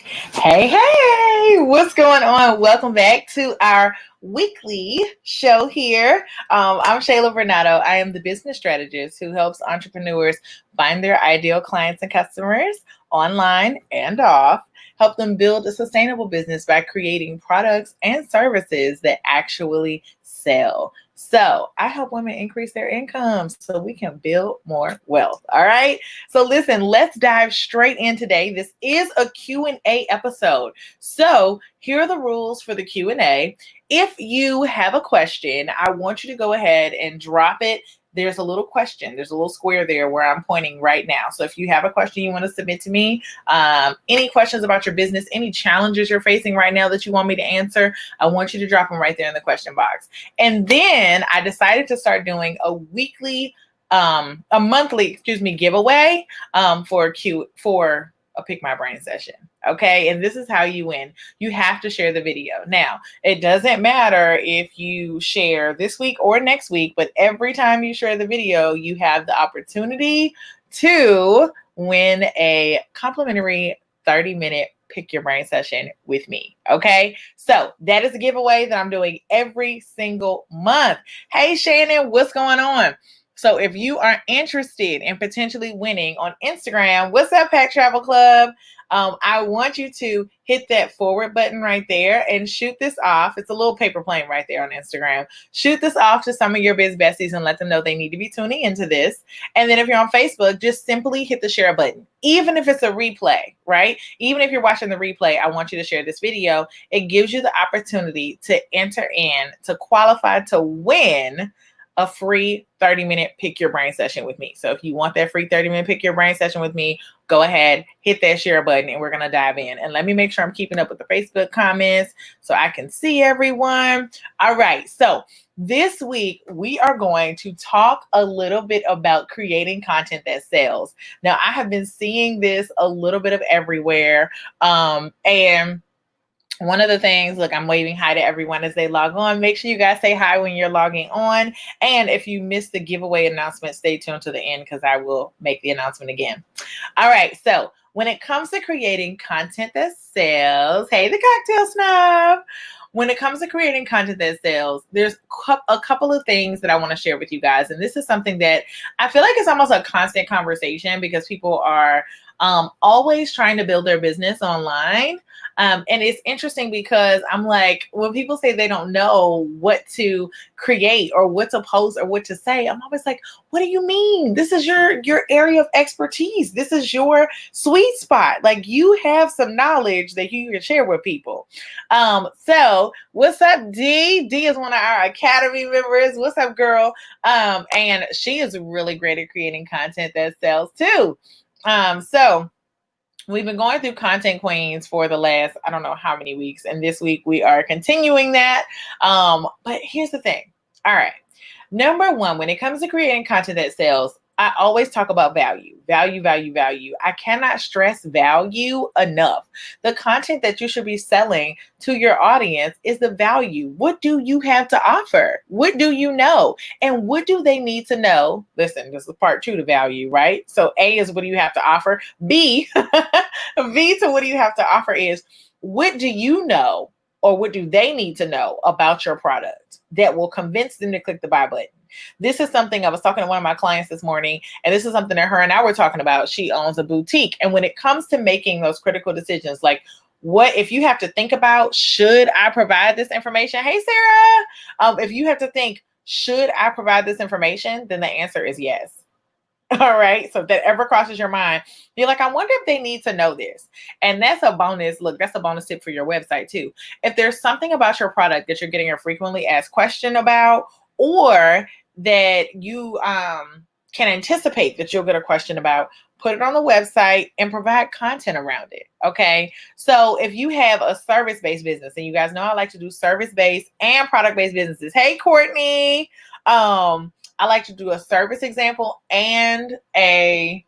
Hey, what's going on? Welcome back to our weekly show here. I'm Shayla Bernardo. I am the business strategist who helps entrepreneurs find their ideal clients and customers online and off, help them build a sustainable business by creating products and services that actually sell. So I help women increase their income so we can build more wealth. All right. So listen, let's dive straight in today. This is a Q&A episode. So here are the rules for the Q&A. If you have a question, I want you to go ahead and drop it. There's a little question. There's a little square there where I'm pointing right now. So if you have a question you want to submit to me, any questions about your business, any challenges you're facing right now that you want me to answer, I want you to drop them right there in the question box. And then I decided to start doing a monthly giveaway for a Pick My Brain session. Okay. And this is how you win. You have to share the video. Now, it doesn't matter if you share this week or next week, but every time you share the video, you have the opportunity to win a complimentary 30-minute Pick Your Brain session with me. Okay. So that is a giveaway that I'm doing every single month. Hey, Shannon, what's going on? So if you are interested in potentially winning on Instagram, what's up, Pack Travel Club? I want you to hit that forward button right there and shoot this off. It's a little paper plane right there on Instagram. Shoot this off to some of your biz besties and let them know they need to be tuning into this. And then if you're on Facebook, just simply hit the share button. Even if it's a replay, right? Even if you're watching the replay, I want you to share this video. It gives you the opportunity to enter in, to qualify to win a free 30-minute Pick Your Brain session with me. So if you want that free 30-minute Pick Your Brain session with me, go ahead, hit that share button, and we're going to dive in. And let me make sure I'm keeping up with the Facebook comments so I can see everyone. All right. So this week, we are going to talk a little bit about creating content that sells. Now, I have been seeing this a little bit of everywhere. And one of the things, look, I'm waving hi to everyone as they log on. Make sure you guys say hi when you're logging on. And if you missed the giveaway announcement, stay tuned to the end because I will make the announcement again. All right. So when it comes to creating content that sells, hey, the cocktail snob. When it comes to creating content that sells, there's a couple of things that I want to share with you guys. And this is something that I feel like it's almost a constant conversation because people are always trying to build their business online. And it's interesting because I'm like, when people say they don't know what to create or what to post or what to say, I'm always like, what do you mean? This is your area of expertise. This is your sweet spot. Like you have some knowledge that you can share with people. So what's up, D? D is one of our Academy members. What's up, girl? And she is really great at creating content that sells too. So we've been going through Content Queens for the last, I don't know how many weeks. And this week we are continuing that. But here's the thing. All right. Number one, when it comes to creating content that sells, I always talk about value. I cannot stress value enough. The content that you should be selling to your audience is the value. What do you have to offer? What do you know? And what do they need to know? Listen, this is part 2 to value, right? So A is what do you have to offer? B, B to what do you have to offer is what do you know or what do they need to know about your product that will convince them to click the buy button? This is something I was talking to one of my clients this morning, and this is something that her and I were talking about. She owns a boutique. And when it comes to making those critical decisions, like what if you have to think about, should I provide this information? Hey, Sarah, if you have to think, should I provide this information? Then the answer is yes. All right. So if that ever crosses your mind, you're like, I wonder if they need to know this. And that's a bonus. Look, that's a bonus tip for your website too. If there's something about your product that you're getting a frequently asked question about, or that you can anticipate that you'll get a question about, put it on the website and provide content around it. Okay. So if you have a service-based business, and you guys know I like to do service-based and product-based businesses. Hey, Courtney. I like to do a service example and a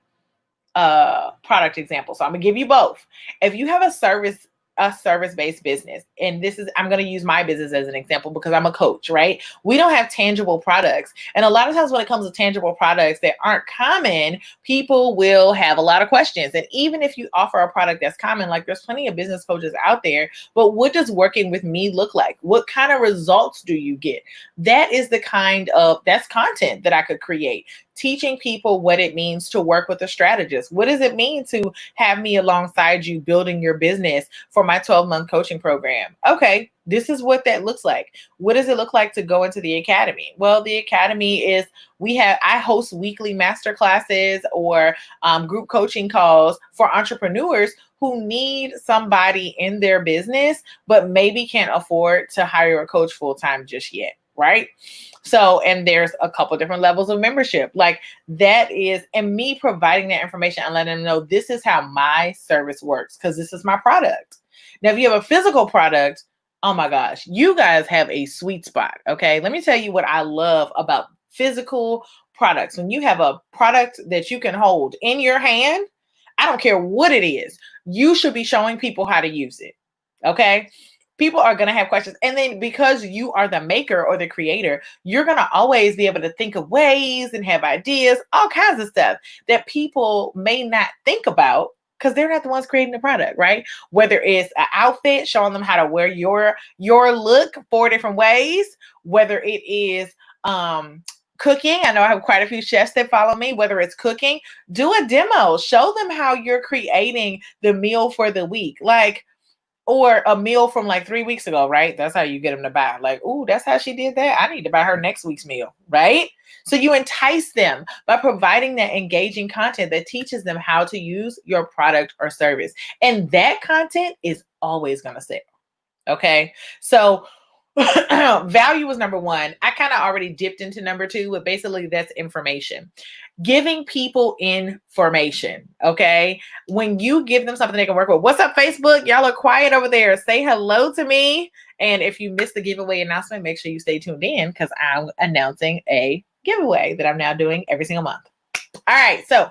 product example. So I'm gonna give you both. If you have a service a service-based business, and I'm going to use my business as an example because I'm a coach, right? We don't have tangible products. And a lot of times when it comes to tangible products that aren't common, people will have a lot of questions. And even if you offer a product that's common, like there's plenty of business coaches out there, but what does working with me look like? What kind of results do you get? That's content that I could create. Teaching people what it means to work with a strategist. What does it mean to have me alongside you building your business for my 12-month coaching program? Okay, this is what that looks like. What does it look like to go into the academy? Well, the academy is, I host weekly master classes or group coaching calls for entrepreneurs who need somebody in their business, but maybe can't afford to hire a coach full-time just yet, right? So, and there's a couple different levels of membership. Like that is, and me providing that information and letting them know this is how my service works because this is my product. Now, if you have a physical product, oh my gosh, you guys have a sweet spot. Okay. Let me tell you what I love about physical products. When you have a product that you can hold in your hand, I don't care what it is, you should be showing people how to use it. Okay. People are going to have questions. And then because you are the maker or the creator, you're going to always be able to think of ways and have ideas, all kinds of stuff that people may not think about because they're not the ones creating the product, right? Whether it's an outfit, showing them how to wear your look 4 different ways, whether it is cooking. I know I have quite a few chefs that follow me, whether it's cooking, do a demo, show them how you're creating the meal for the week. Or a meal from like 3 weeks ago, right? That's how you get them to buy. Like, ooh, that's how she did that. I need to buy her next week's meal, right? So you entice them by providing that engaging content that teaches them how to use your product or service. And that content is always going to sell. Okay. So value was number 1. I kind of already dipped into number 2, but basically that's information. Giving people information, okay? When you give them something they can work with. What's up, Facebook? Y'all are quiet over there. Say hello to me. And if you missed the giveaway announcement, make sure you stay tuned in because I'm announcing a giveaway that I'm now doing every single month. All right, so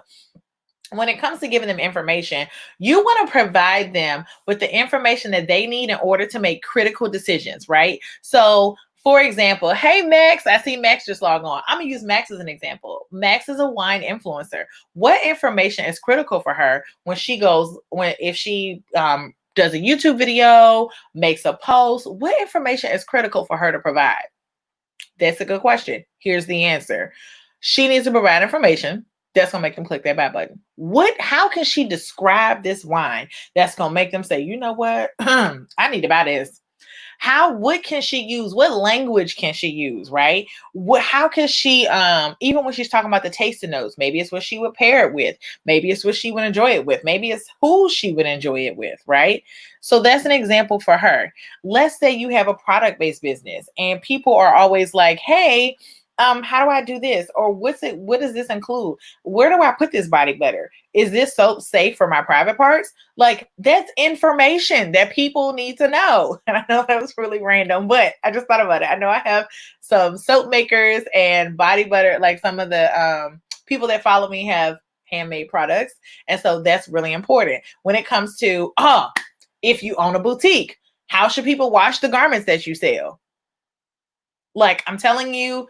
when it comes to giving them information, you want to provide them with the information that they need in order to make critical decisions, right? So, for example, hey, Max, I see Max just log on. I'm going to use Max as an example. Max is a wine influencer. What information is critical for her if she does a YouTube video, makes a post? What information is critical for her to provide? That's a good question. Here's the answer. She needs to provide information that's going to make them click that buy button. How can she describe this wine that's going to make them say, you know what? I need to buy this. What can she use? What language can she use, right? How can she, even when she's talking about the tasting notes, maybe it's what she would pair it with. Maybe it's what she would enjoy it with. Maybe it's who she would enjoy it with, right? So that's an example for her. Let's say you have a product-based business and people are always like, hey, how do I do this? Or what does this include? Where do I put this body butter? Is this soap safe for my private parts? Like, that's information that people need to know. And I know that was really random, but I just thought about it. I know I have some soap makers and body butter, like some of the people that follow me have handmade products. And so that's really important. When it comes to, if you own a boutique, how should people wash the garments that you sell? Like, I'm telling you,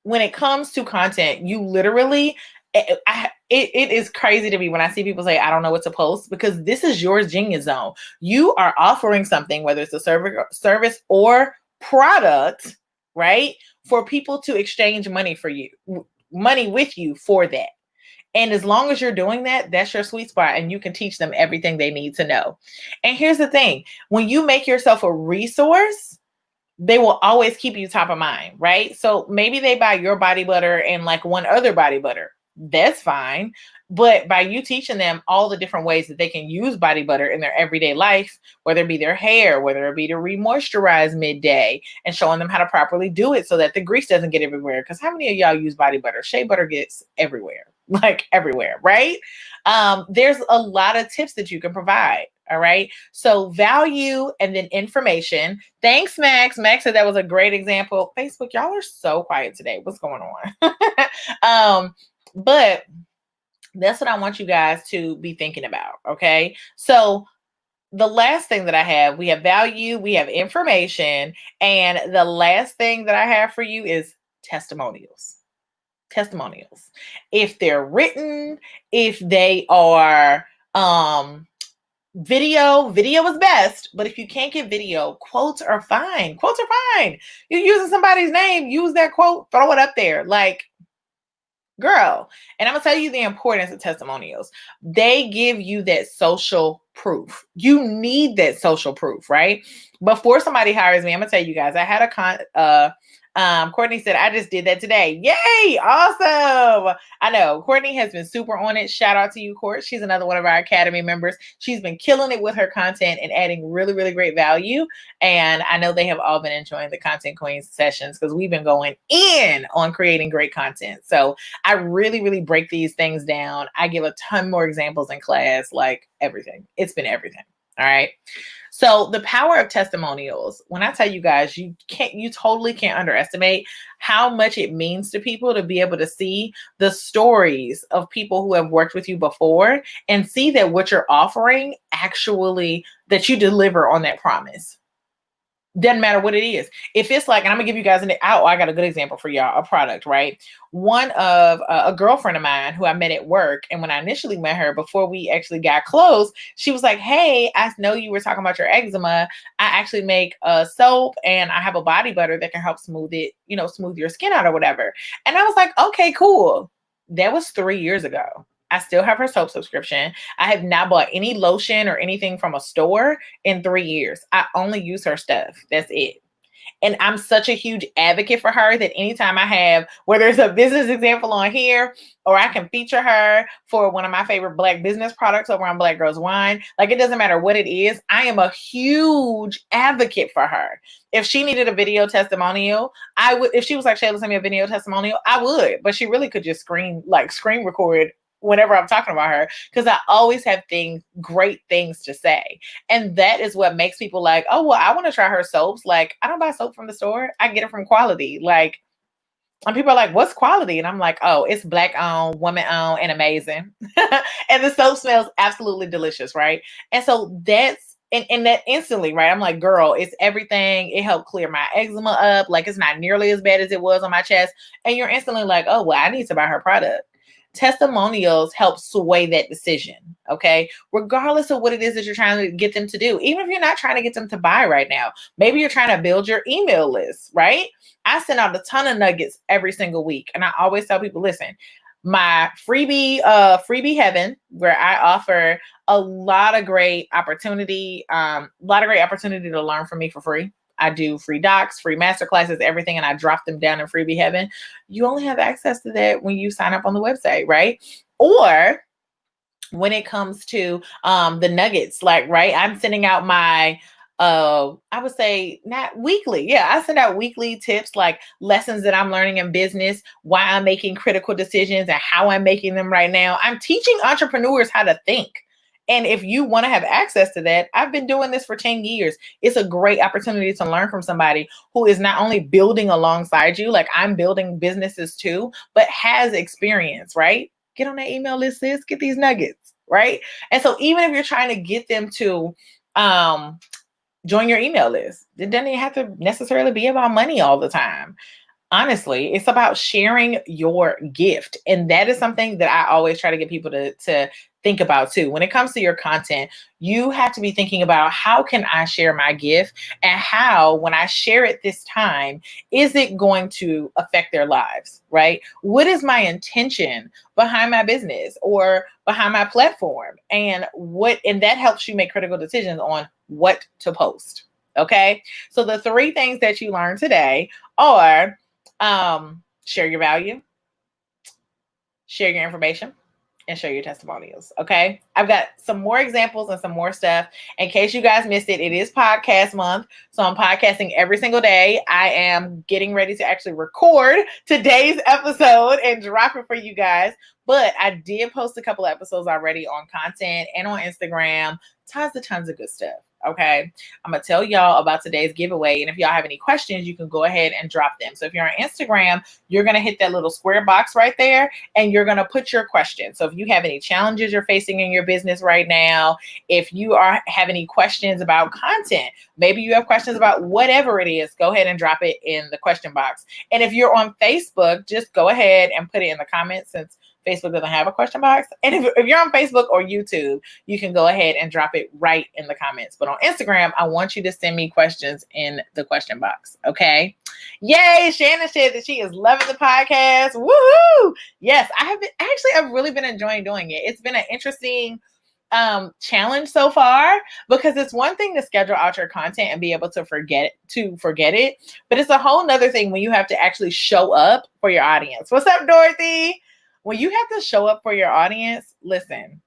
when it comes to content, you literally, it is crazy to me when I see people say, I don't know what to post, because this is your genius zone. You are offering something, whether it's a service or product, right? For people to exchange money with you for that. And as long as you're doing that, that's your sweet spot and you can teach them everything they need to know. And here's the thing, when you make yourself a resource, they will always keep you top of mind, right? So maybe they buy your body butter and like one other body butter. That's fine. But by you teaching them all the different ways that they can use body butter in their everyday life, whether it be their hair, whether it be to re-moisturize midday, and showing them how to properly do it so that the grease doesn't get everywhere. Because how many of y'all use body butter? Shea butter gets everywhere, like everywhere, right? There's a lot of tips that you can provide. All right. So value and then information. Thanks, Max. Max said that was a great example. Facebook, y'all are so quiet today. What's going on? But that's what I want you guys to be thinking about. Okay. So the last thing that I have, we have value, we have information, and the last thing that I have for you is testimonials. Testimonials. If they're written, if they are video is best, but if you can't get video, quotes are fine. Quotes are fine. You're using somebody's name, use that quote, throw it up there. Like, girl. And I'm gonna tell you the importance of testimonials. They give you that social proof. You need that social proof, right? Before somebody hires me, I'm gonna tell you guys, I had Courtney said, I just did that today. Yay! Awesome. I know Courtney has been super on it. Shout out to you, Court. She's another one of our Academy members. She's been killing it with her content and adding really, really great value. And I know they have all been enjoying the Content Queens sessions because we've been going in on creating great content. So I really, really break these things down. I give a ton more examples in class, like everything. It's been everything. All right. So the power of testimonials, when I tell you guys, you totally can't underestimate how much it means to people to be able to see the stories of people who have worked with you before and see that what you're offering actually, that you deliver on that promise. Doesn't matter what it is. If it's like, and I'm gonna give you guys I got a good example for y'all, a product, right? One of a girlfriend of mine who I met at work. And when I initially met her, before we actually got close, she was like, hey, I know you were talking about your eczema. I actually make a soap and I have a body butter that can help smooth it, smooth your skin out or whatever. And I was like, okay, cool. That was 3 years ago. I still have her soap subscription. I have not bought any lotion or anything from a store in 3 years. I only use her stuff. That's it. And I'm such a huge advocate for her that anytime I have, whether it's a business example on here, or I can feature her for one of my favorite Black business products over on Black Girls Wine, like it doesn't matter what it is, I am a huge advocate for her. If she needed a video testimonial, I would, if she was like, Shayla, send me a video testimonial, I would, but she really could just screen record whenever I'm talking about her, because I always have great things to say. And that is what makes people like, oh, well, I want to try her soaps. Like, I don't buy soap from the store. I get it from Quality. Like, and people are like, what's Quality? And I'm like, oh, it's Black owned, woman owned, and amazing. And the soap smells absolutely delicious, right? And so that's, and that instantly, right? I'm like, girl, it's everything. It helped clear my eczema up. Like, it's not nearly as bad as it was on my chest. And you're instantly like, oh, well, I need to buy her product. Testimonials help sway that decision, okay? Regardless of what it is that you're trying to get them to do. Even if you're not trying to get them to buy right now, maybe you're trying to build your email list, right? I send out a ton of nuggets every single week. And I always tell people, listen, my freebie heaven, where I offer a lot of great opportunity to learn from me for free. I do free docs, free masterclasses, everything, and I drop them down in freebie heaven. You only have access to that when you sign up on the website, right? Or when it comes to the nuggets, like, right, I'm sending out my I would say not weekly. Yeah, I send out weekly tips, like lessons that I'm learning in business, why I'm making critical decisions and how I'm making them right now. I'm teaching entrepreneurs how to think. And if you want to have access to that, I've been doing this for 10 years. It's a great opportunity to learn from somebody who is not only building alongside you, like I'm building businesses too, but has experience, right? Get on that email list, sis, get these nuggets, right? And so even if you're trying to get them to join your email list, it doesn't have to necessarily be about money all the time. Honestly, it's about sharing your gift. And that is something that I always try to get people to think about too. When it comes to your content, you have to be thinking about, how can I share my gift, and how, when I share it this time, is it going to affect their lives, right? What is my intention behind my business or behind my platform? And that helps you make critical decisions on what to post. Okay. So the 3 things that you learned today are share your value, share your information, and share your testimonials. Okay. I've got some more examples and some more stuff. In case you guys missed it, it is podcast month. So I'm podcasting every single day. I am getting ready to actually record today's episode and drop it for you guys. But I did post a couple of episodes already on content and on Instagram. Tons of good stuff. Okay. I'm going to tell y'all about today's giveaway. And if y'all have any questions, you can go ahead and drop them. So if you're on Instagram, you're going to hit that little square box right there and you're going to put your question. So if you have any challenges you're facing in your business right now, if you have any questions about content, maybe you have questions about whatever it is, go ahead and drop it in the question box. And if you're on Facebook, just go ahead and put it in the comments since Facebook doesn't have a question box. And if you're on Facebook or YouTube, you can go ahead and drop it right in the comments. But on Instagram, I want you to send me questions in the question box. Okay. Yay. Shannon said that she is loving the podcast. Woohoo. Yes, I've really been enjoying doing it. It's been an interesting challenge so far, because it's one thing to schedule out your content and be able to forget it, but it's a whole nother thing when you have to actually show up for your audience. What's up, Dorothy? When you have to show up for your audience, listen,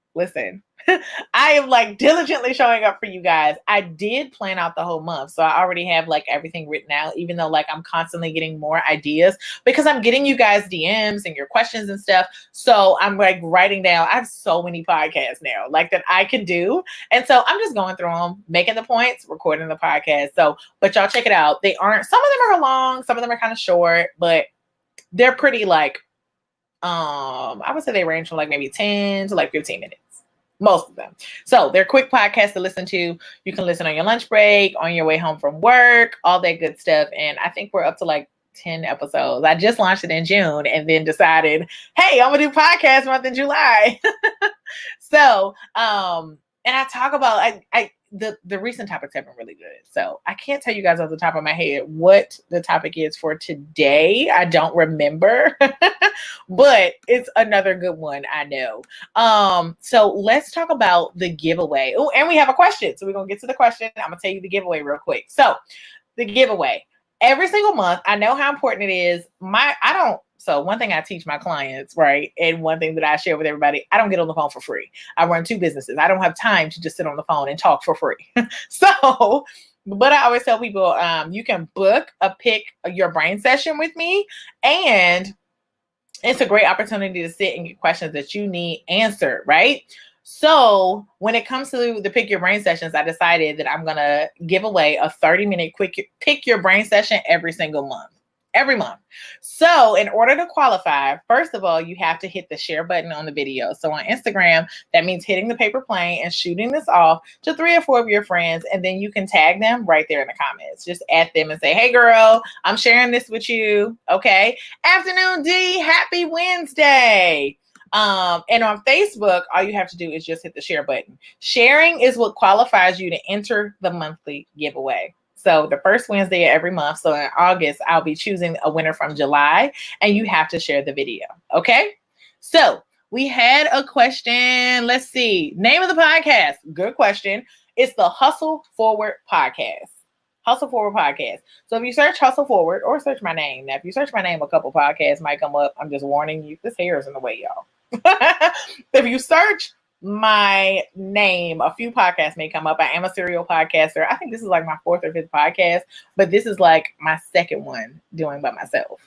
I am like diligently showing up for you guys. I did plan out the whole month. So I already have like everything written out, even though like I'm constantly getting more ideas because I'm getting you guys DMs and your questions and stuff. So I'm like writing down, I have so many podcasts now like that I can do. And so I'm just going through them, making the points, recording the podcast. So, but y'all check it out. Some of them are long, some of them are kind of short, but they're pretty like, I would say they range from like maybe 10 to like 15 minutes. Most of them. So they're quick podcasts to listen to. You can listen on your lunch break, on your way home from work, all that good stuff. And I think we're up to like 10 episodes. I just launched it in June and then decided, hey, I'm gonna do podcast month in July. So, and I talk about the recent topics have been really good. So I can't tell you guys off the top of my head what the topic is for today. I don't remember, but it's another good one. I know. So let's talk about the giveaway. Oh, and we have a question. So we're going to get to the question. I'm going to tell you the giveaway real quick. So the giveaway every single month, I know how important it is. So one thing I teach my clients, right? And one thing that I share with everybody, I don't get on the phone for free. I run 2 businesses. I don't have time to just sit on the phone and talk for free. So, but I always tell people, you can book pick your brain session with me, and it's a great opportunity to sit and get questions that you need answered, right? So when it comes to the Pick Your Brain sessions, I decided that I'm going to give away a 30-minute quick Pick Your Brain session every single month. Every month. So in order to qualify, first of all, you have to hit the share button on the video. So on Instagram, that means hitting the paper plane and shooting this off to 3 or 4 of your friends. And then you can tag them right there in the comments. Just add them and say, hey girl, I'm sharing this with you. Okay. Afternoon D, happy Wednesday. And on Facebook, all you have to do is just hit the share button. Sharing is what qualifies you to enter the monthly giveaway. So the first Wednesday of every month. So in August, I'll be choosing a winner from July, and you have to share the video. Okay. So we had a question. Let's see. Name of the podcast. Good question. It's the Hustle Forward Podcast. Hustle Forward Podcast. So if you search Hustle Forward or search my name, now if you search my name, a couple podcasts might come up. I'm just warning you. This hair is in the way, y'all. If you search my name, a few podcasts may come up. I am a serial podcaster. I think this is like my 4th or 5th podcast, but this is like my 2nd one doing by myself.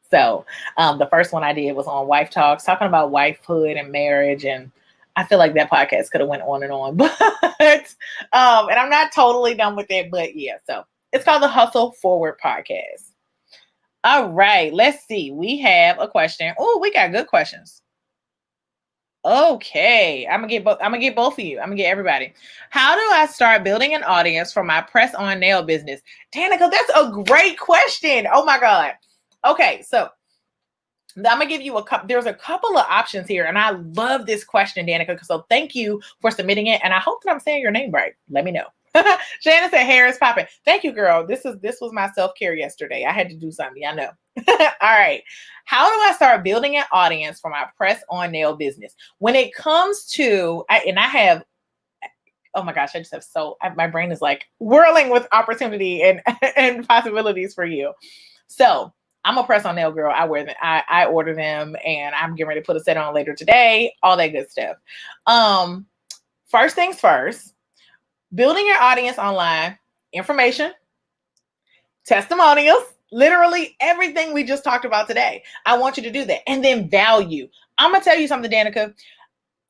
So the first one I did was on Wife Talks, talking about wifehood and marriage, and I feel like that podcast could have went on and on, but and I'm not totally done with it, but yeah. So it's called the Hustle Forward Podcast. All right, let's see. We have a question. Oh, we got good questions. Okay, I'm gonna get both of you. I'm gonna get everybody. How do I start building an audience for my press-on nail business? Danica, that's a great question. Oh my God. Okay, so I'm gonna give you there's a couple of options here, and I love this question, Danica. So thank you for submitting it, and I hope that I'm saying your name right. Let me know. Shannon said hair is popping. Thank you, girl. This was my self-care yesterday. I had to do something. I know. All right. How do I start building an audience for my press-on nail business? When it comes to, oh my gosh, my brain is like whirling with opportunity and possibilities for you. So I'm a press-on nail girl. I wear them. I order them, and I'm getting ready to put a set on later today. All that good stuff. First things first. Building your audience online, information, testimonials, literally everything we just talked about today. I want you to do that. And then value. I'm going to tell you something, Danica.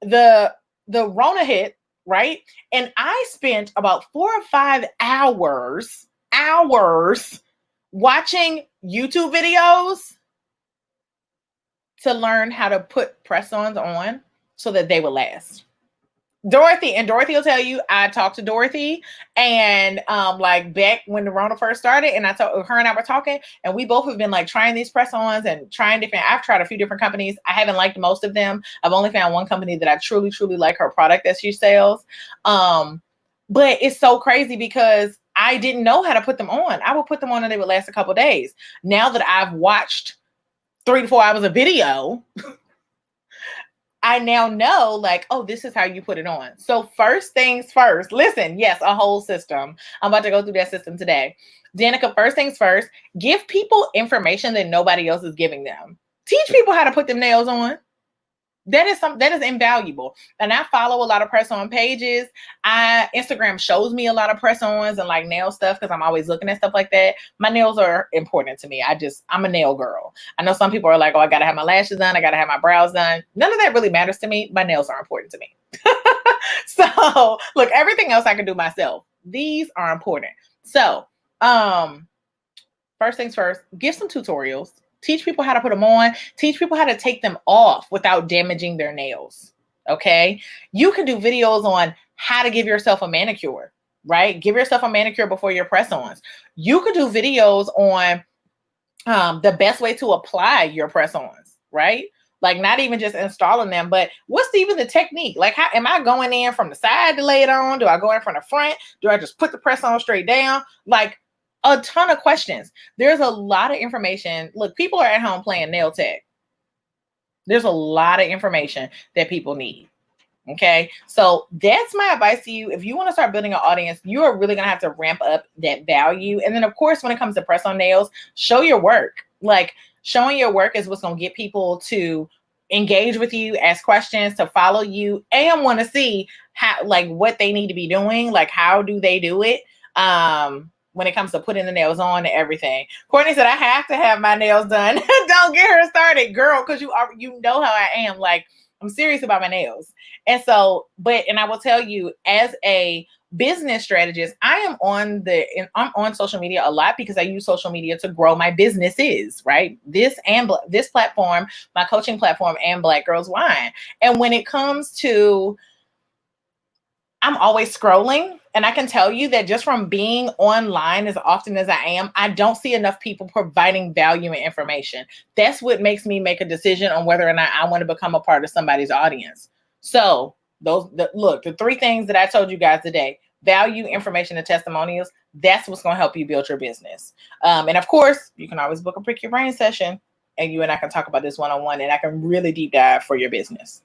The Rona hit, right? And I spent about 4 or 5 hours watching YouTube videos to learn how to put press-ons on so that they would last. Dorothy will tell you, I talked to Dorothy and like back when the Rona first started, and her and I were talking, and we both have been like trying these press-ons and trying different. I've tried a few different companies. I haven't liked most of them. I've only found one company that I truly, truly like her product that she sells. But it's so crazy because I didn't know how to put them on. I would put them on and they would last a couple days. Now that I've watched 3 to 4 hours of video, I now know, like, oh, this is how you put it on. So first things first, listen, yes, a whole system. I'm about to go through that system today. Danica, first things first, give people information that nobody else is giving them. Teach people how to put them nails on. That is invaluable. And I follow a lot of press-on pages. Instagram shows me a lot of press-ons and like nail stuff because I'm always looking at stuff like that. My nails are important to me. I'm a nail girl. I know some people are like, oh, I gotta have my lashes done, I gotta have my brows done. None of that really matters to me. My nails are important to me. So look, everything else I can do myself. These are important. So first things first, give some tutorials. Teach people how to put them on. Teach people how to take them off without damaging their nails. Okay. You can do videos on how to give yourself a manicure, right? Give yourself a manicure before your press-ons. You could do videos on the best way to apply your press-ons, right? Like not even just installing them, but what's even the technique? Like, how am I going in from the side to lay it on? Do I go in from the front? Do I just put the press-on straight down? Like, a ton of questions. There's a lot of information. Look, people are at home playing nail tech. There's a lot of information that people need. Okay. So that's my advice to you. If you want to start building an audience, you are really going to have to ramp up that value. And then of course, when it comes to press on nails, show your work. Like showing your work is what's going to get people to engage with you, ask questions, to follow you, and want to see how, like what they need to be doing. Like, how do they do it? When it comes to putting the nails on and everything. Courtney said, I have to have my nails done. Don't get her started, girl, because you know how I am. Like, I'm serious about my nails. And so, and I will tell you, as a business strategist, I'm on social media a lot because I use social media to grow my businesses, right? This platform, my coaching platform, and Black Girls Wine. And when it comes to, I'm always scrolling, and I can tell you that just from being online as often as I am, I don't see enough people providing value and information. That's what makes me make a decision on whether or not I want to become a part of somebody's audience. So the 3 things that I told you guys today: value, information, and testimonials. That's what's going to help you build your business. And of course, you can always book a Pick Your Brain session, and you and I can talk about this one-on-one, and I can really deep dive for your business.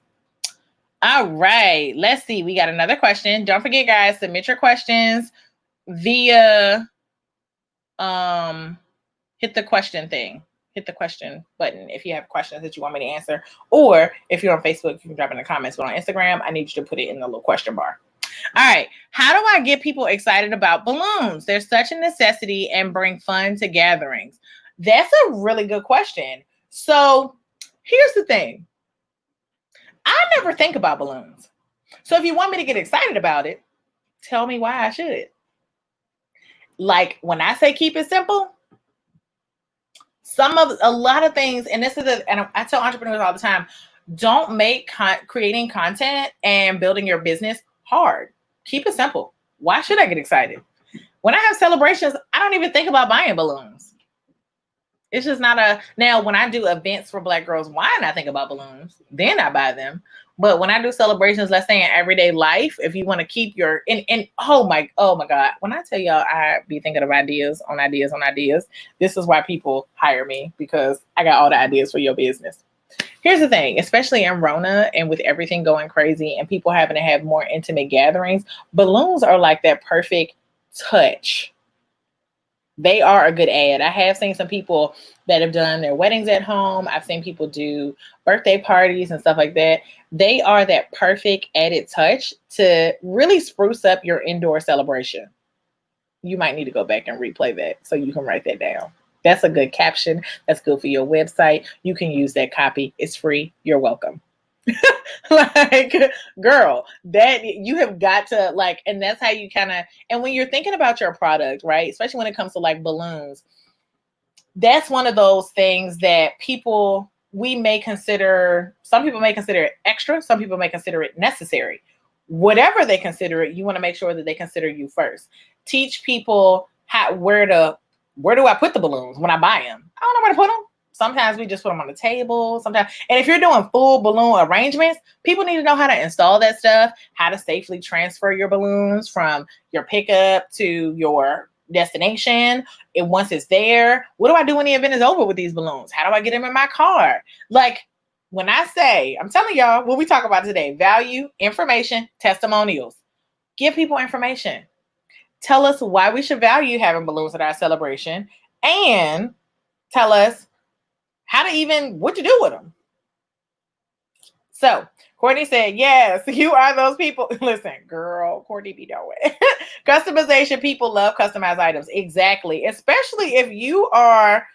All right, let's see. We got another question. Don't forget, guys, submit your questions via hit the question thing. Hit the question button if you have questions that you want me to answer. Or if you're on Facebook, you can drop in the comments. But on Instagram, I need you to put it in the little question bar. All right. How do I get people excited about balloons? They're such a necessity and bring fun to gatherings. That's a really good question. So here's the thing. I never think about balloons. So if you want me to get excited about it, tell me why I should. Like when I say keep it simple, a lot of things, and and I tell entrepreneurs all the time, don't make creating content and building your business hard. Keep it simple. Why should I get excited? When I have celebrations, I don't even think about buying balloons. It's just not now when I do events for Black Girls Wine, I think about balloons. Then I buy them. But when I do celebrations, let's say in everyday life, if you want to keep your, oh my God, when I tell y'all, I be thinking of ideas on ideas on ideas. This is why people hire me, because I got all the ideas for your business. Here's the thing, especially in Rona and with everything going crazy and people having to have more intimate gatherings, balloons are like that perfect touch. They are a good ad. I have seen some people that have done their weddings at home. I've seen people do birthday parties and stuff like that. They are that perfect added touch to really spruce up your indoor celebration. You might need to go back and replay that so you can write that down. That's a good caption. That's good for your website. You can use that copy. It's free. You're welcome. Like, girl, that you have got to like, and that's how you kind of, and when you're thinking about your product, right? Especially when it comes to like balloons, that's one of those things that some people may consider it extra, some people may consider it necessary. Whatever they consider it, you want to make sure that they consider you first. Teach people where do I put the balloons when I buy them? I don't know where to put them. Sometimes we just put them on the table. Sometimes, and if you're doing full balloon arrangements, people need to know how to install that stuff, how to safely transfer your balloons from your pickup to your destination. And once it's there, what do I do when the event is over with these balloons? How do I get them in my car? Like, when I say, I'm telling y'all what we talk about today: value, information, testimonials. Give people information. Tell us why we should value having balloons at our celebration, and tell us what to do with them. So Courtney said, yes, you are those people. Listen, girl, Courtney be doing customization. People love customized items. Exactly. Especially if you are,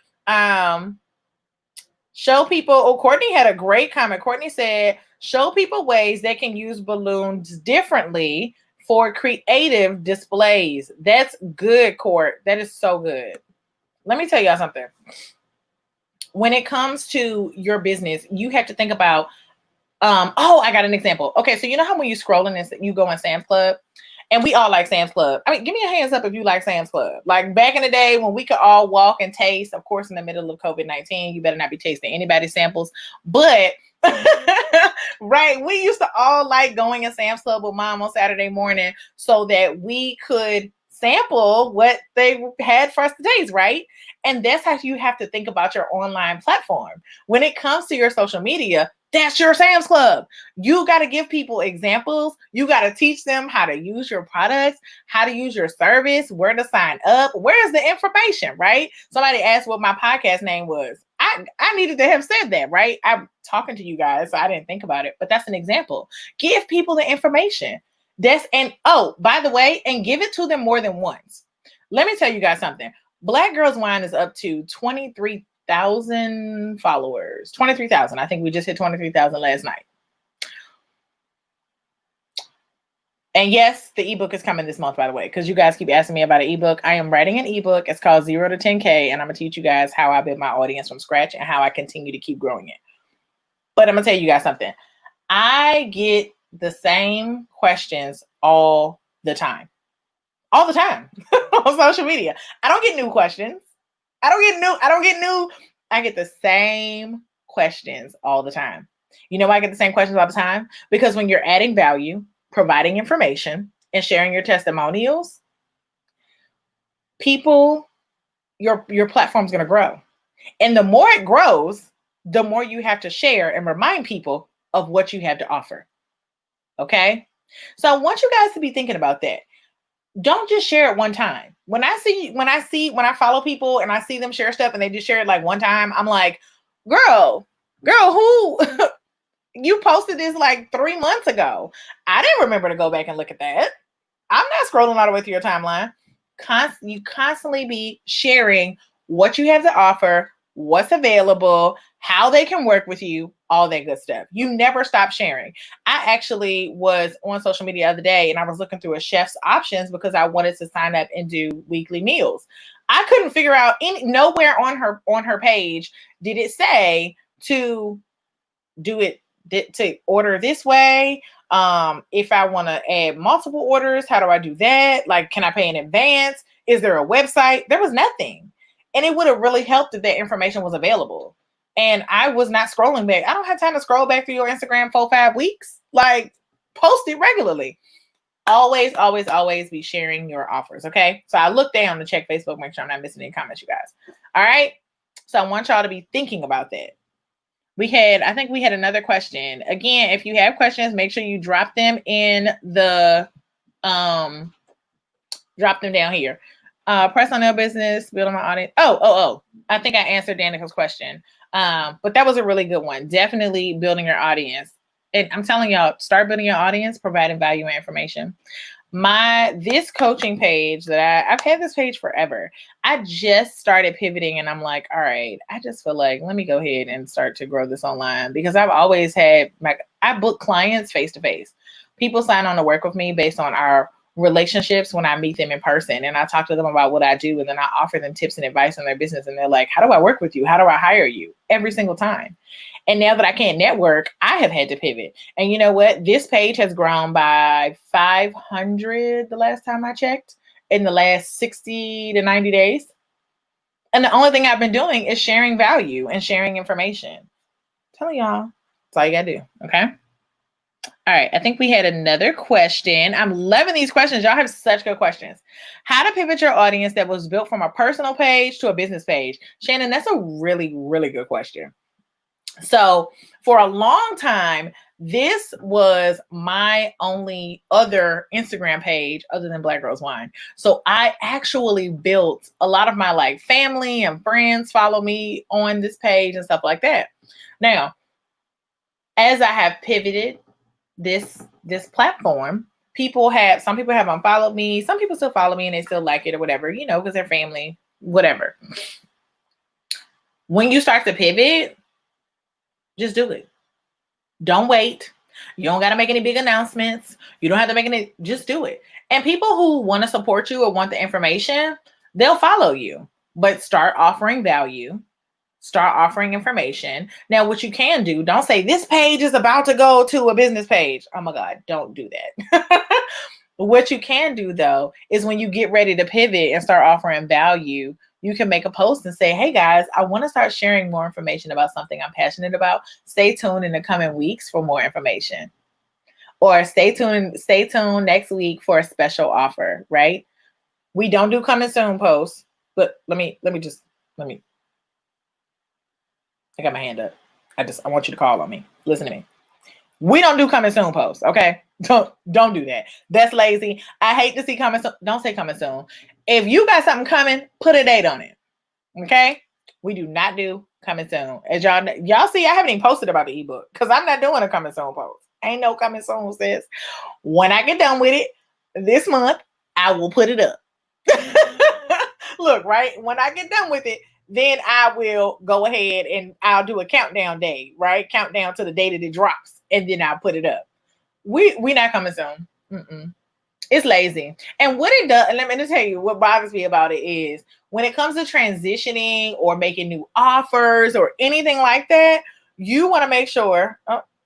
show people. Oh, Courtney had a great comment. Courtney said, show people ways they can use balloons differently for creative displays. That's good, Court. That is so good. Let me tell y'all something. When it comes to your business, you have to think about, I got an example. Okay, so you know how when you scroll in this, you go in Sam's Club, and we all like Sam's Club. I mean, give me a hands up if you like Sam's Club. Like back in the day when we could all walk and taste, of course, in the middle of COVID-19, you better not be tasting anybody's samples. But right, we used to all like going in Sam's Club with mom on Saturday morning so that we could sample what they had for us to taste, right? And that's how you have to think about your online platform. When it comes to your social media, that's your Sam's Club. You got to give people examples. You got to teach them how to use your products, how to use your service, where to sign up. Where's the information, right? Somebody asked what my podcast name was. I needed to have said that, right? I'm talking to you guys, so I didn't think about it, but that's an example. Give people the information. By the way, and give it to them more than once. Let me tell you guys something. Black Girls Wine is up to 23,000 followers. 23,000. I think we just hit 23,000 last night. And yes, the ebook is coming this month, by the way, because you guys keep asking me about an ebook. I am writing an ebook. It's called 0 to 10K, and I'm going to teach you guys how I build my audience from scratch and how I continue to keep growing it. But I'm going to tell you guys something. I get the same questions all the time. All the time on social media. I don't get new questions. I get the same questions all the time. You know why I get the same questions all the time? Because when you're adding value, providing information, and sharing your testimonials, your platform's going to grow. And the more it grows, the more you have to share and remind people of what you have to offer. Okay? So I want you guys to be thinking about that. Don't just share it one time. When I follow people and I see them share stuff and they just share it like one time, I'm like, girl, who you posted this like 3 months ago. I didn't remember to go back and look at that. I'm not scrolling all the way through your timeline. You constantly be sharing what you have to offer, what's available, how they can work with you, all that good stuff. You never stop sharing. I actually was on social media the other day and I was looking through a chef's options because I wanted to sign up and do weekly meals. I couldn't figure out nowhere on her page did it say to do it, to order this way. If I want to add multiple orders, how do I do that? Like, can I pay in advance? Is there a website? There was nothing. And it would have really helped if that information was available. And I was not scrolling back. I don't have time to scroll back through your Instagram 4-5 weeks. Like, post it regularly. Always, always, always be sharing your offers. Okay. So I look down to check Facebook, make sure I'm not missing any comments, you guys. All right. So I want y'all to be thinking about that. I think we had another question. Again, if you have questions, make sure you drop them in the, drop them down here. Press on their business, building my audience. I think I answered Danica's question. But that was a really good one. Definitely building your audience. And I'm telling y'all, start building your audience, providing value and information. This coaching page that I've had this page forever. I just started pivoting and I'm like, all right, I just feel like let me go ahead and start to grow this online because I've always had I book clients face to face. People sign on to work with me based on our relationships when I meet them in person, and I talk to them about what I do, and then I offer them tips and advice on their business, and they're like, how do I work with you? How do I hire you? Every single time. And now that I can't network, I have had to pivot. And you know what? This page has grown by 500 the last time I checked in the last 60 to 90 days. And the only thing I've been doing is sharing value and sharing information. I'm telling y'all, that's all you gotta do. Okay. All right. I think we had another question. I'm loving these questions. Y'all have such good questions. How to pivot your audience that was built from a personal page to a business page? Shannon, that's a really, really good question. So for a long time, this was my only other Instagram page other than Black Girls Wine. So I actually built a lot of my family and friends follow me on this page and stuff like that. Now, as I have pivoted this platform, some people have unfollowed me. Some people still follow me and they still like it or whatever, because they're family, whatever. When you start to pivot, just do it. Don't wait. You don't got to make any big announcements. You don't have to make any, just do it. And people who want to support you or want the information, they'll follow you, but start offering value, start offering information. Now, what you can do, don't say this page is about to go to a business page. Oh my God, don't do that. What you can do though, is when you get ready to pivot and start offering value, you can make a post and say, hey guys, I want to start sharing more information about something I'm passionate about. Stay tuned in the coming weeks for more information. Or stay tuned next week for a special offer, right? We don't do coming soon posts, but let me, I got my hand up. I want you to call on me. Listen to me. We don't do coming soon posts, okay? Don't do that. That's lazy. I hate to see coming soon. Don't say coming soon. If you got something coming, put a date on it. Okay? We do not do coming soon. As y'all see, I haven't even posted about the ebook because I'm not doing a coming soon post. Ain't no coming soon, sis. When I get done with it this month, I will put it up. Look, right? When I get done with it, then I will go ahead and I'll do a countdown day, right? Countdown to the day that it drops, and then I'll put it up. We not coming soon. It's lazy. And what it does, and let me just tell you what bothers me about it is when it comes to transitioning or making new offers or anything like that, you want to make sure,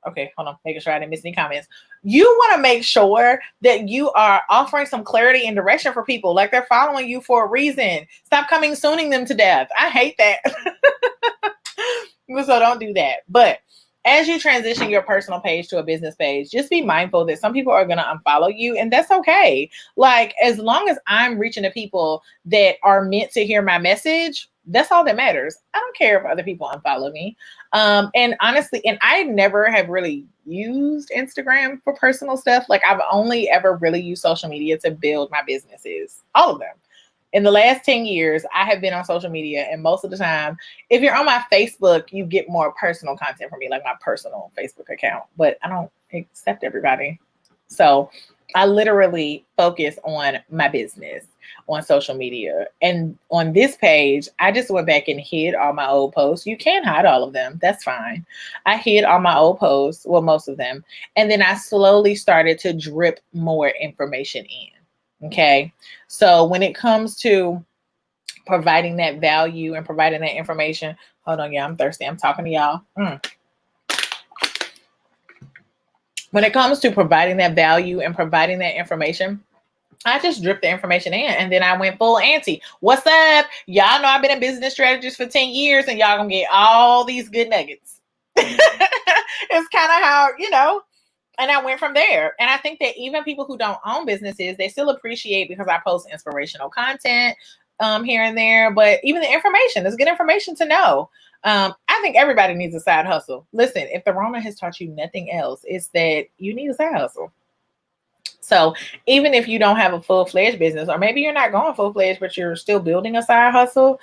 okay, hold on, making sure I didn't miss any comments. You want to make sure that you are offering some clarity and direction for people, like they're following you for a reason. Stop coming sooning them to death. I hate that. So don't do that. But as you transition your personal page to a business page, just be mindful that some people are going to unfollow you, and that's okay. As long as I'm reaching the people that are meant to hear my message, that's all that matters. I don't care if other people unfollow me. And honestly, and I never have really used Instagram for personal stuff. I've only ever really used social media to build my businesses, all of them. In the last 10 years, I have been on social media, and most of the time, if you're on my Facebook, you get more personal content from me, like my personal Facebook account, but I don't accept everybody. So I literally focus on my business on social media. And on this page, I just went back and hid all my old posts. You can hide all of them. That's fine. I hid all my old posts, well, most of them. And then I slowly started to drip more information in. Okay. So when it comes to providing that value and providing that information, hold on, yeah, I'm thirsty. I'm talking to y'all. When it comes to providing that value and providing that information, I just dripped the information in, and then I went full anti. What's up? Y'all know I've been in business strategies for 10 years, and y'all gonna get all these good nuggets. It's kind of how, and I went from there. And I think that even people who don't own businesses, they still appreciate because I post inspirational content here and there. But even the information, it's good information to know. I think everybody needs a side hustle. Listen, if the Rona has taught you nothing else, it's that you need a side hustle. So even if you don't have a full-fledged business, or maybe you're not going full-fledged, but you're still building a side hustle,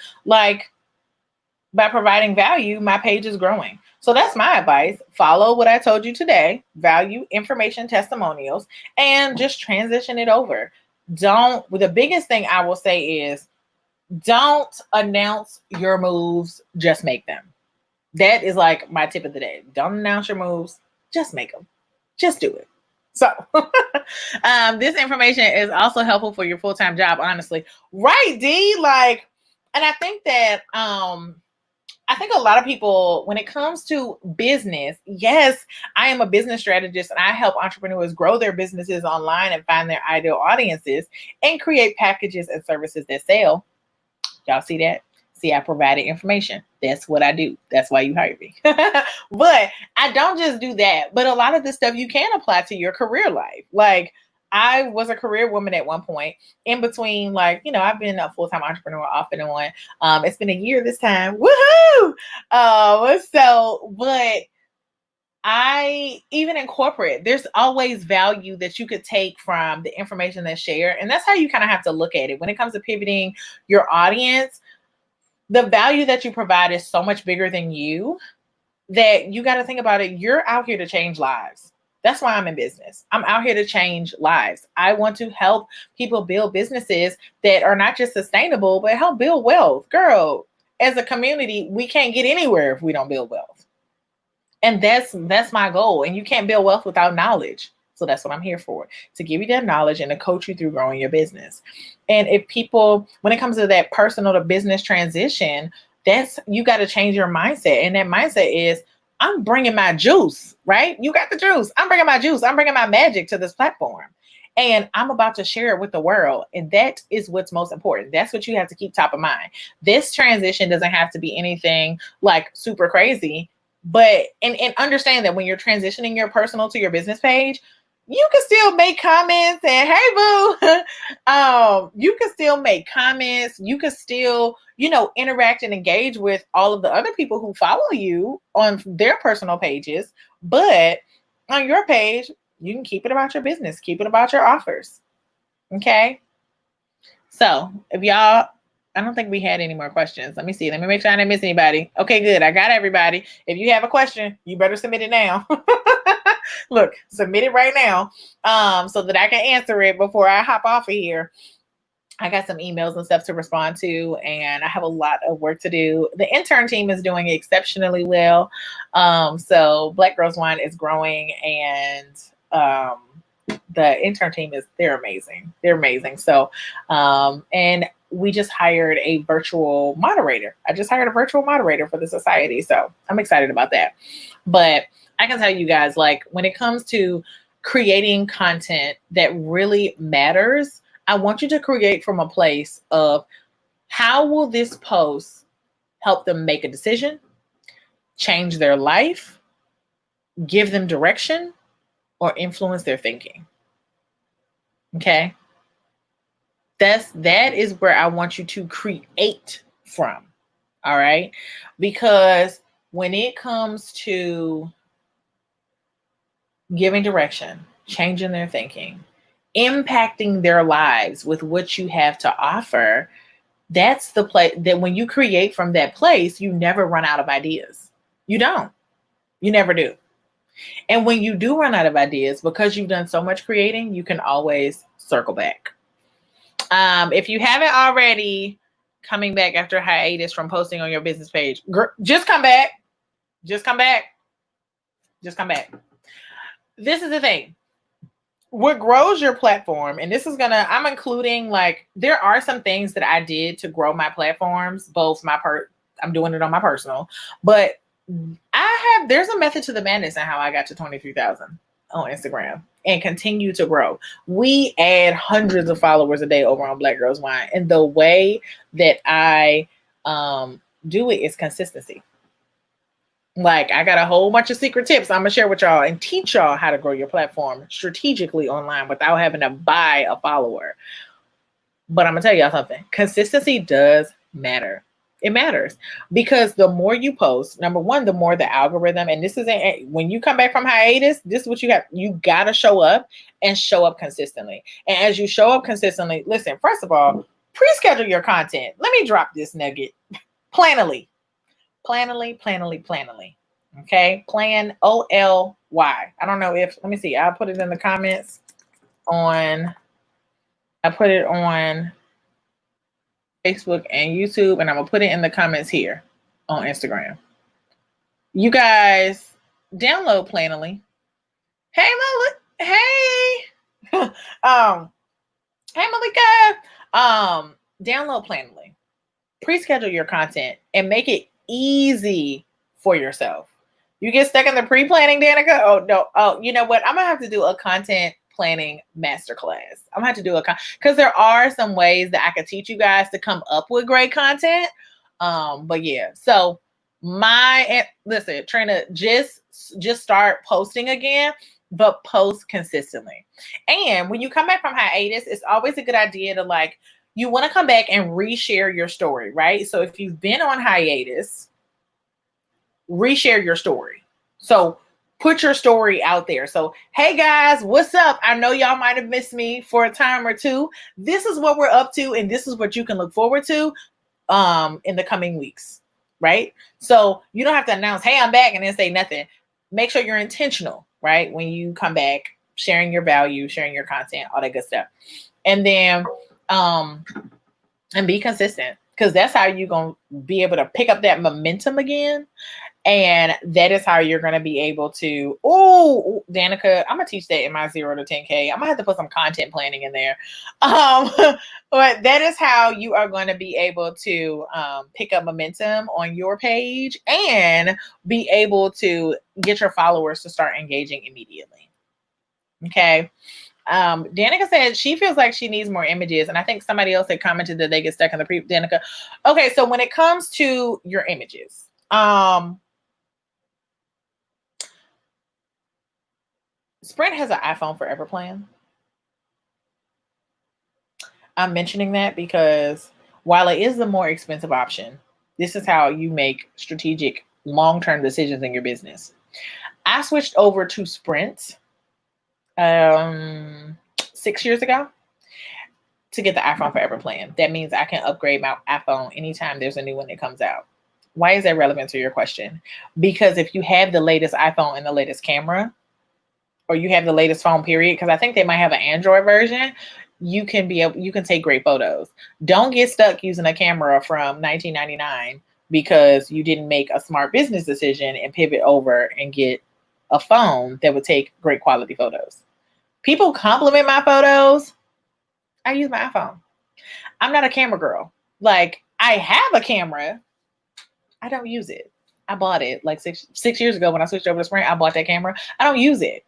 By providing value, my page is growing. So that's my advice. Follow what I told you today, value, information, testimonials, and just transition it over. The biggest thing I will say is don't announce your moves, just make them. That is like my tip of the day. Don't announce your moves, just make them. Just do it. So this information is also helpful for your full-time job, honestly. Right, D? Like, and I think that I think a lot of people, when it comes to business, yes, I am a business strategist and I help entrepreneurs grow their businesses online and find their ideal audiences and create packages and services that sell. Y'all see that? See, I provided information. That's what I do. That's why you hired me. But I don't just do that. But a lot of this stuff you can apply to your career life. Like, I was a career woman at one point. In between, like, I've been a full-time entrepreneur off and on. It's been a year this time. Woohoo! But even in corporate, there's always value that you could take from the information that's shared. And that's how you kind of have to look at it. When it comes to pivoting your audience, the value that you provide is so much bigger than you that you got to think about it. You're out here to change lives. That's why I'm in business. I'm out here to change lives. I want to help people build businesses that are not just sustainable, but help build wealth. Girl, as a community, we can't get anywhere if we don't build wealth. And that's my goal. And you can't build wealth without knowledge. So that's what I'm here for, to give you that knowledge and to coach you through growing your business. And if people, when it comes to that personal to business transition, you got to change your mindset. And that mindset is, I'm bringing my juice, right? You got the juice. I'm bringing my juice. I'm bringing my magic to this platform. And I'm about to share it with the world. And that is what's most important. That's what you have to keep top of mind. This transition doesn't have to be anything like super crazy, but and understand that when you're transitioning your personal to your business page, you can still make comments and hey boo, you can still make comments. You can still, interact and engage with all of the other people who follow you on their personal pages. But on your page, you can keep it about your business, keep it about your offers. Okay. So I don't think we had any more questions. Let me see. Let me make sure I didn't miss anybody. Okay, good. I got everybody. If you have a question, you better submit it now. Look, submit it right now so that I can answer it before I hop off of here. I got some emails and stuff to respond to, and I have a lot of work to do. The intern team is doing exceptionally well. So Black Girls Wine is growing, and the intern team they're amazing. They're amazing. So, and we just hired a virtual moderator. I just hired a virtual moderator for the society. So I'm excited about that. But I can tell you guys, like, when it comes to creating content that really matters, I want you to create from a place of how will this post help them make a decision, change their life, give them direction, or influence their thinking. Okay? That is where I want you to create from. All right? Because when it comes to giving direction, changing their thinking, impacting their lives with what you have to offer, that's the place that when you create from that place, you never run out of ideas. You don't. You never do. And when you do run out of ideas, because you've done so much creating, you can always circle back. If you haven't already, coming back after hiatus from posting on your business page, just come back. Just come back. Just come back. This is the thing. What grows your platform, and this is I'm including, like, there are some things that I did to grow my platforms, both I'm doing it on my personal, but there's a method to the madness in how I got to 23,000 on Instagram and continue to grow. We add hundreds of followers a day over on Black Girls Wine. And the way that I do it is consistency. Like, I got a whole bunch of secret tips I'm going to share with y'all and teach y'all how to grow your platform strategically online without having to buy a follower. But I'm going to tell y'all something. Consistency does matter. It matters because the more you post, number one, the more the algorithm, and this isn't, when you come back from hiatus, this is what you got to show up and show up consistently. And as you show up consistently, listen, first of all, pre-schedule your content. Let me drop this nugget. Planoly. Plannily. Okay. Plan OLY. I don't know if, let me see. I'll put it in the comments I put it on Facebook and YouTube, and I'm going to put it in the comments here on Instagram. You guys download Plannily. Hey, hey. Hey, Malika. Download Plannily. Pre-schedule your content and make it easy for yourself. You get stuck in the pre-planning, Danica? Oh, no. Oh, you know what? I'm going to have to do a content planning masterclass. I'm going to have to do because there are some ways that I could teach you guys to come up with great content. But yeah, so listen, Trina, just start posting again, but post consistently. And when you come back from hiatus, it's always a good idea to you want to come back and reshare your story, right? So if you've been on hiatus, reshare your story. So put your story out there. So, hey guys, what's up? I know y'all might have missed me for a time or two. This is what we're up to, and this is what you can look forward to in the coming weeks, right? So you don't have to announce, hey, I'm back, and then say nothing. Make sure you're intentional, right? When you come back, sharing your value, sharing your content, all that good stuff. And then and be consistent, because that's how you're going to be able to pick up that momentum again. And that is how you're going to be able to, Danica, I'm going to teach that in my 0 to 10K. I'm going to have to put some content planning in there. But that is how you are going to be able to pick up momentum on your page and be able to get your followers to start engaging immediately. Okay. Danica said she feels like she needs more images. And I think somebody else had commented that they get stuck in the Danica. Okay. So when it comes to your images, Sprint has an iPhone Forever plan. I'm mentioning that because while it is the more expensive option, this is how you make strategic long-term decisions in your business. I switched over to Sprint 6 years ago to get the iPhone Forever plan. That means I can upgrade my iPhone anytime there's a new one that comes out. Why is that relevant to your question? Because if you have the latest iPhone and the latest camera, or you have the latest phone period, because I think they might have an Android version, you can take great photos. Don't get stuck using a camera from 1999 because you didn't make a smart business decision and pivot over and get a phone that would take great quality photos. People compliment my photos. I use my iPhone. I'm not a camera girl. I have a camera. I don't use it. I bought it like six years ago when I switched over to Sprint. I bought that camera. I don't use it.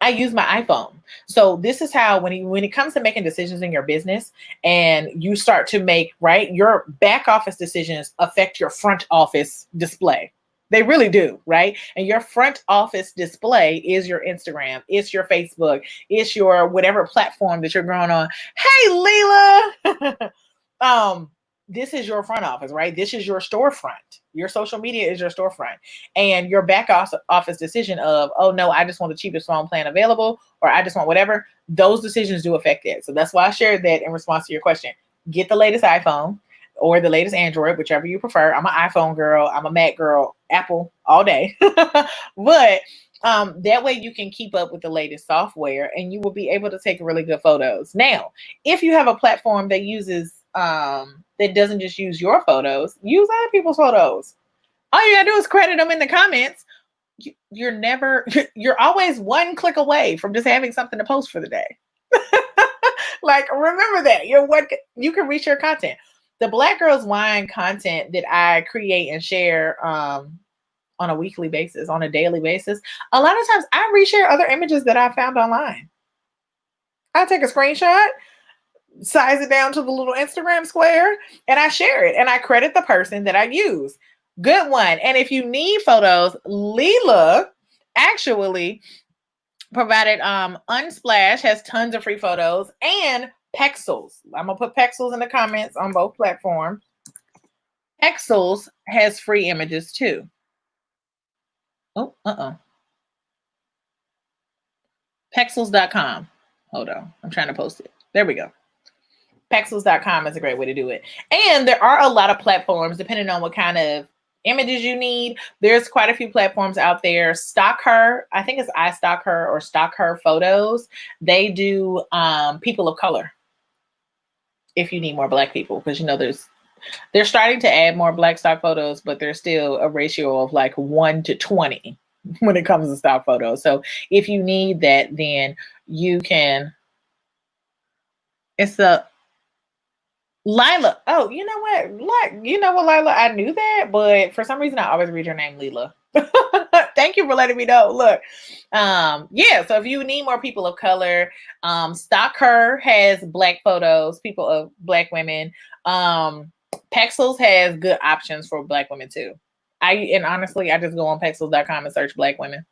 I use my iPhone. So this is how, when it comes to making decisions in your business and you start to make, right, your back office decisions affect your front office display. They really do, right? And your front office display is your Instagram, it's your Facebook, it's your whatever platform that you're growing on. Hey, Leela. This is your front office, right? This is your storefront. Your social media is your storefront. And your back office decision of, oh no, I just want the cheapest phone plan available, or I just want whatever, those decisions do affect it. So that's why I shared that in response to your question. Get the latest iPhone or the latest Android, whichever you prefer. I'm an iPhone girl. I'm a Mac girl. Apple all day. But that way you can keep up with the latest software and you will be able to take really good photos. Now, if you have a platform that uses that doesn't just use your photos, use other people's photos. All you gotta do is credit them in the comments. You're always one click away from just having something to post for the day. Remember that you can reach your content. The Black Girls Wine content that I create and share on a weekly basis, on a daily basis, a lot of times I reshare other images that I found online. I take a screenshot, size it down to the little Instagram square, and I share it, and I credit the person that I use. Good one. And if you need photos, Leela actually provided Unsplash has tons of free photos, and Pexels. I'm gonna put Pexels in the comments on both platforms. Pexels has free images too. Pexels.com. Hold on, I'm trying to post it. There we go. Pexels.com is a great way to do it. And there are a lot of platforms, depending on what kind of images you need. There's quite a few platforms out there. Stock Her, I think it's I Stock Her or Stock Her Photos. They do people of color if you need more Black people, because you know they're starting to add more Black stock photos, but there's still a ratio of like 1 to 20 when it comes to stock photos. So if you need that, then you can. It's a Lila. Oh, you know what? Lila? I knew that, but for some reason I always read your name Lila. Thank you for letting me know. Look, yeah. So if you need more people of color, Stock Her has Black photos, people of Black women. Pexels has good options for Black women too. And honestly, I just go on Pexels.com and search Black women.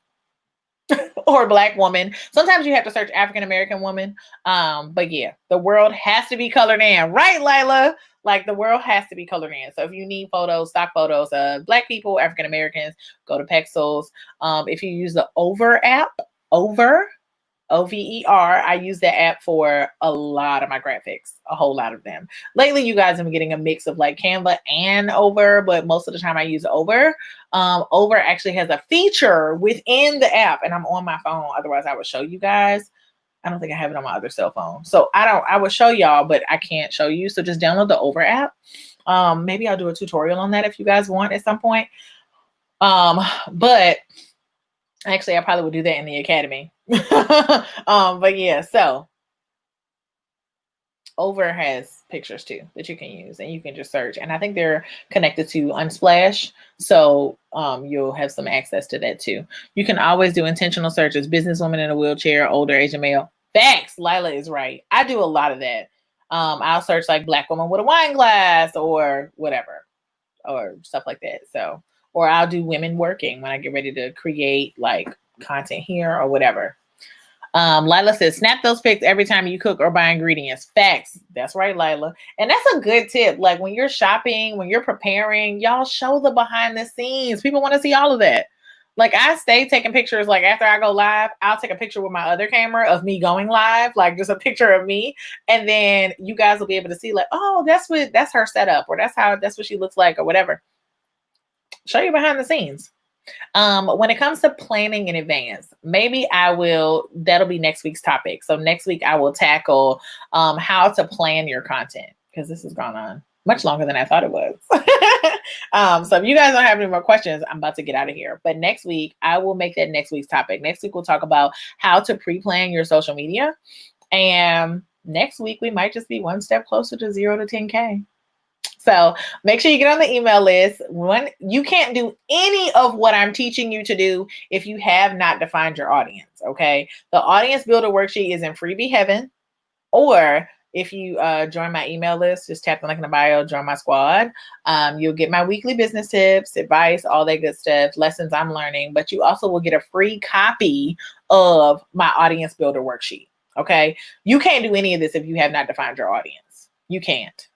Or Black woman. Sometimes you have to search African American woman. But yeah, the world has to be colored in, right, Lila? Like the world has to be colored in. So if you need photos, stock photos of Black people, African Americans, go to Pexels. If you use the Over app, Over, Over, I use that app for a lot of my graphics, a whole lot of them. Lately, you guys have been getting a mix of like Canva and Over, but most of the time I use Over. Over actually has a feature within the app, and I'm on my phone. Otherwise, I would show you guys. I don't think I have it on my other cell phone. So I would show y'all, but I can't show you. So just download the Over app. Maybe I'll do a tutorial on that if you guys want at some point. But actually, I probably would do that in the academy. But yeah, so Over has pictures too that you can use, and you can just search. And I think they're connected to Unsplash, so you'll have some access to that too. You can always do intentional searches: businesswoman in a wheelchair, older, Asian male. Facts. Lila is right. I do a lot of that. I'll search like Black woman with a wine glass or whatever, or stuff like that. So, or I'll do women working when I get ready to create like content here or whatever. Lila says, snap those pics every time you cook or buy ingredients. Facts. That's right, Lila. And that's a good tip. Like when you're shopping, when you're preparing, y'all show the behind the scenes. People want to see all of that. Like I stay taking pictures. Like after I go live, I'll take a picture with my other camera of me going live, like just a picture of me. And then you guys will be able to see like, oh, that's her setup, or that's what she looks like, or whatever. Show you behind the scenes. When it comes to planning in advance, maybe that'll be next week's topic. So next week I will tackle how to plan your content, because this has gone on much longer than I thought it was. So if you guys don't have any more questions, I'm about to get out of here. But next week, I will make that next week's topic. Next week, we'll talk about how to pre-plan your social media. And next week, we might just be one step closer to 0 to 10K. So make sure you get on the email list. You can't do any of what I'm teaching you to do if you have not defined your audience, okay? The audience builder worksheet is in freebie heaven, or if you join my email list, just tap the link in the bio, join my squad. You'll get my weekly business tips, advice, all that good stuff, lessons I'm learning, but you also will get a free copy of my audience builder worksheet, okay? You can't do any of this if you have not defined your audience. You can't.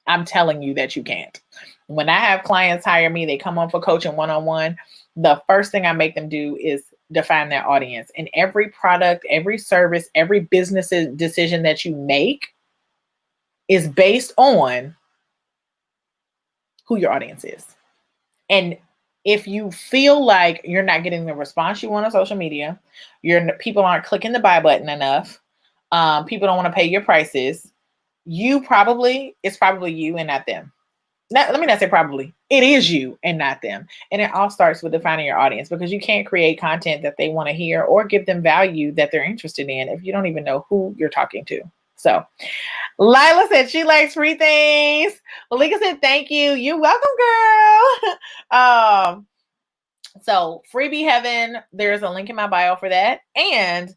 I'm telling you that you can't. When I have clients hire me, they come on for coaching one-on-one. The first thing I make them do is define their audience. And every product, every service, every business decision that you make is based on who your audience is. And if you feel like you're not getting the response you want on social media, people aren't clicking the buy button enough, people don't want to pay your prices, it's probably you and not them. Let me not say probably. It is you and not them. And it all starts with defining your audience, because you can't create content that they want to hear or give them value that they're interested in if you don't even know who you're talking to. So Lila said she likes free things. Malika said, thank you. You're welcome, girl. So freebie heaven, there's a link in my bio for that. And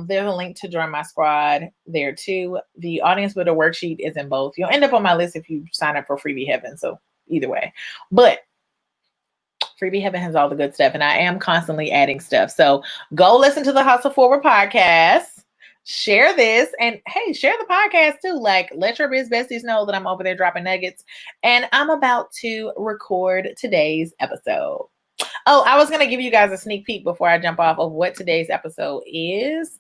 there's a link to join my squad there too. The audience builder worksheet is in both. You'll end up on my list if you sign up for freebie heaven. So either way, but freebie heaven has all the good stuff, and I am constantly adding stuff. So go listen to the Hustle Forward podcast, share this, and hey, share the podcast too. Like, let your biz besties know that I'm over there dropping nuggets, and I'm about to record today's episode. Oh, I was going to give you guys a sneak peek before I jump off of what today's episode is.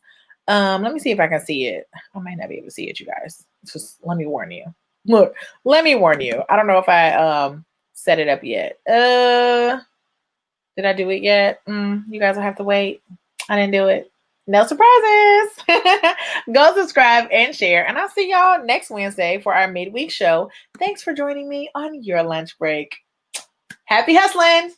Let me see if I can see it. I might not be able to see it, you guys. Just let me warn you. Look, let me warn you. I don't know if I set it up yet. Did I do it yet? You guys will have to wait. I didn't do it. No surprises. Go subscribe and share. And I'll see y'all next Wednesday for our midweek show. Thanks for joining me on your lunch break. Happy hustling.